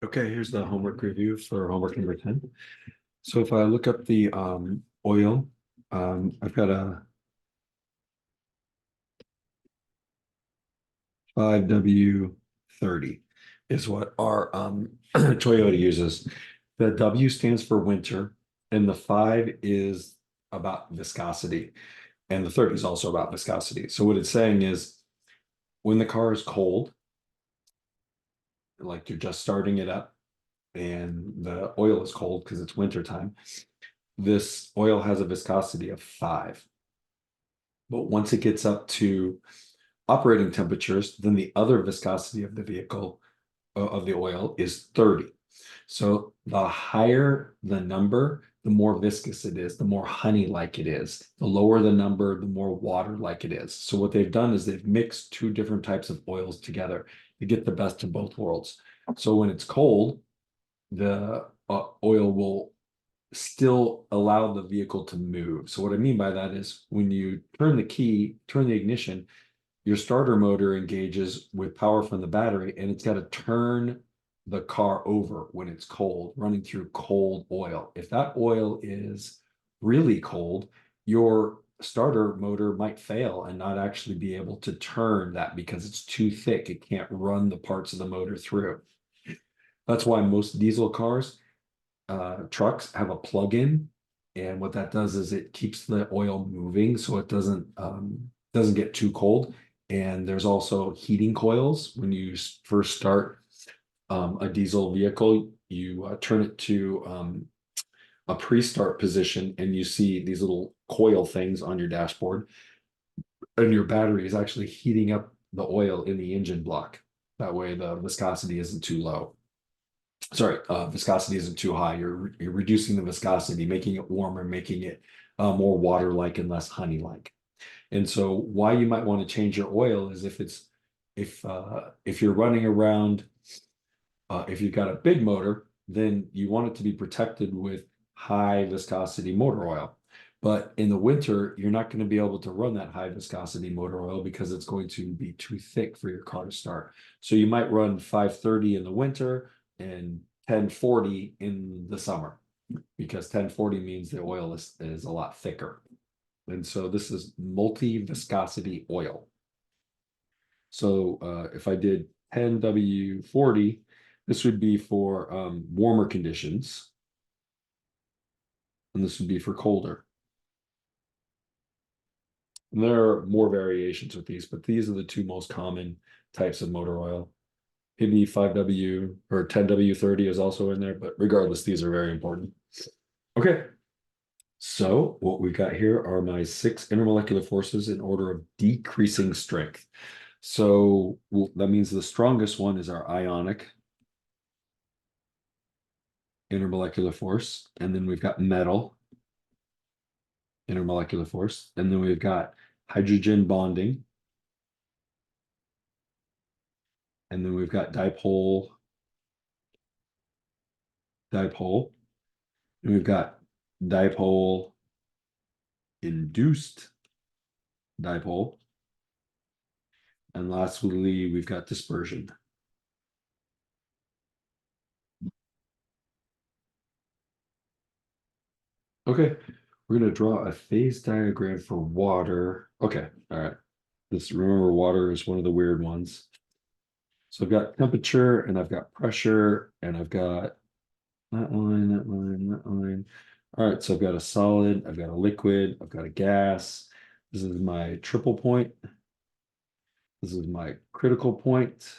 Okay, here's the homework review for homework number 10. So if I look up the oil, I've got a 5W30 is what our Toyota uses. The W stands for winter, and the 5 is about viscosity, and the 30 is also about viscosity. So what it's saying is when the car is cold, like you're just starting it up, and the oil is cold because it's winter time, this oil has a viscosity of 5. But once it gets up to operating temperatures, then the other viscosity of the vehicle of the oil is 30. So the higher the number, the more viscous it is, the more honey-like it is. The lower the number, the more water-like it is. So what they've done is they've mixed two different types of oils together to get the best of both worlds. So when it's cold, the oil will still allow the vehicle to move. So what I mean by that is when you turn the key, turn the ignition, your starter motor engages with power from the battery, and it's got to turn the car over when it's cold, running through cold oil. If that oil is really cold, your starter motor might fail and not actually be able to turn that because it's too thick. It can't run the parts of the motor through. That's why most diesel cars, trucks have a plug-in, and what that does is it keeps the oil moving so it doesn't get too cold. And there's also heating coils. When you first start a diesel vehicle, you turn it to a pre-start position, and you see these little coil things on your dashboard, and your battery is actually heating up the oil in the engine block. That way the viscosity isn't too low. Sorry, viscosity isn't too high. You're reducing the viscosity, making it warmer, making it more water-like and less honey-like. And so why you might want to change your oil is if you're running around, if you've got a big motor, then you want it to be protected with high viscosity motor oil. But in the winter, you're not going to be able to run that high viscosity motor oil because it's going to be too thick for your car to start. So you might run 530 in the winter and 1040 in the summer, because 1040 means the oil is a lot thicker. And so this is multi-viscosity oil. So if I did 10W40, this would be for warmer conditions, and this would be for colder. And there are more variations with these, but these are the two most common types of motor oil. Maybe 5W or 10W30 is also in there, but regardless, these are very important. Okay, so what we got here are my 6 intermolecular forces in order of decreasing strength. So that means the strongest one is our ionic intermolecular force, and then we've got metal intermolecular force, and then we've got hydrogen bonding, and then we've got dipole, and we've got dipole induced dipole, and lastly, we've got dispersion. Okay, we're going to draw a phase diagram for water. Okay, all right. Remember, water is one of the weird ones. So I've got temperature, and I've got pressure, and I've got that line, that line, that line. All right, so I've got a solid, I've got a liquid, I've got a gas. This is my triple point. This is my critical point.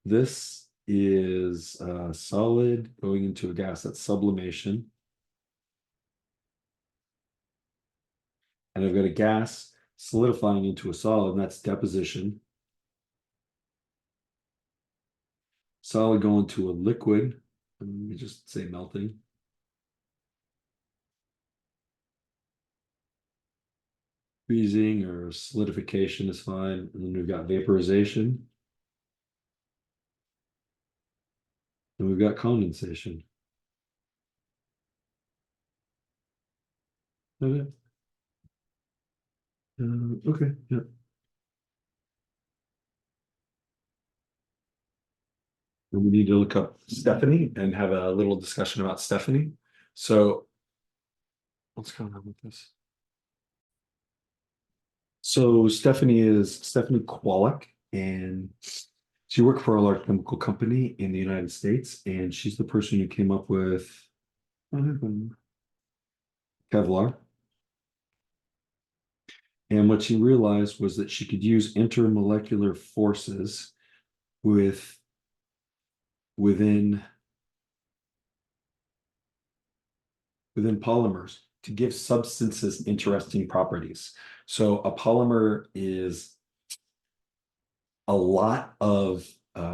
This is a solid going into a gas, that's sublimation. And I've got a gas solidifying into a solid, and that's deposition. Solid going to a liquid, let me just say melting. Freezing or solidification is fine. And then we've got vaporization. And we've got condensation. Okay. Okay, yeah. And we need to look up Stephanie and have a little discussion about Stephanie. So what's going on with this? So Stephanie is Stephanie Kwolek, and she worked for a large chemical company in the United States, and she's the person who came up with Kevlar. And what she realized was that she could use intermolecular forces with within polymers to give substances interesting properties. So a polymer is a lot of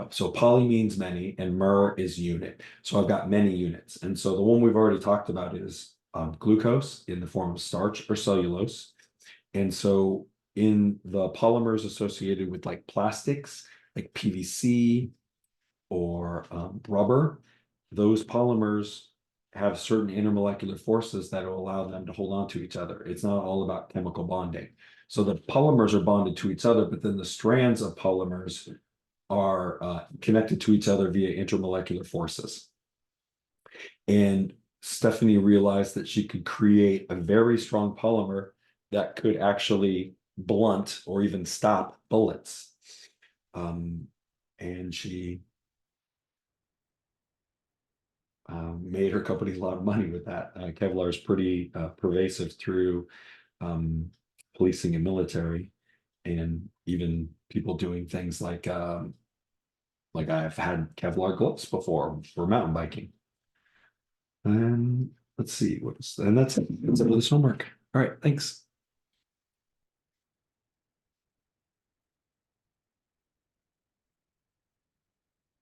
so poly means many and mer is unit. So I've got many units. And so the one we've already talked about is glucose in the form of starch or cellulose. And so in the polymers associated with like plastics, like PVC or rubber, those polymers have certain intermolecular forces that will allow them to hold on to each other. It's not all about chemical bonding. So the polymers are bonded to each other, but then the strands of polymers are connected to each other via intermolecular forces. And Stephanie realized that she could create a very strong polymer that could actually blunt or even stop bullets. And she made her company a lot of money with that. Kevlar is pretty pervasive through policing and military, and even people doing things like I've had Kevlar gloves before for mountain biking. And let's see what's and that's it. That's it for this homework. All right, thanks.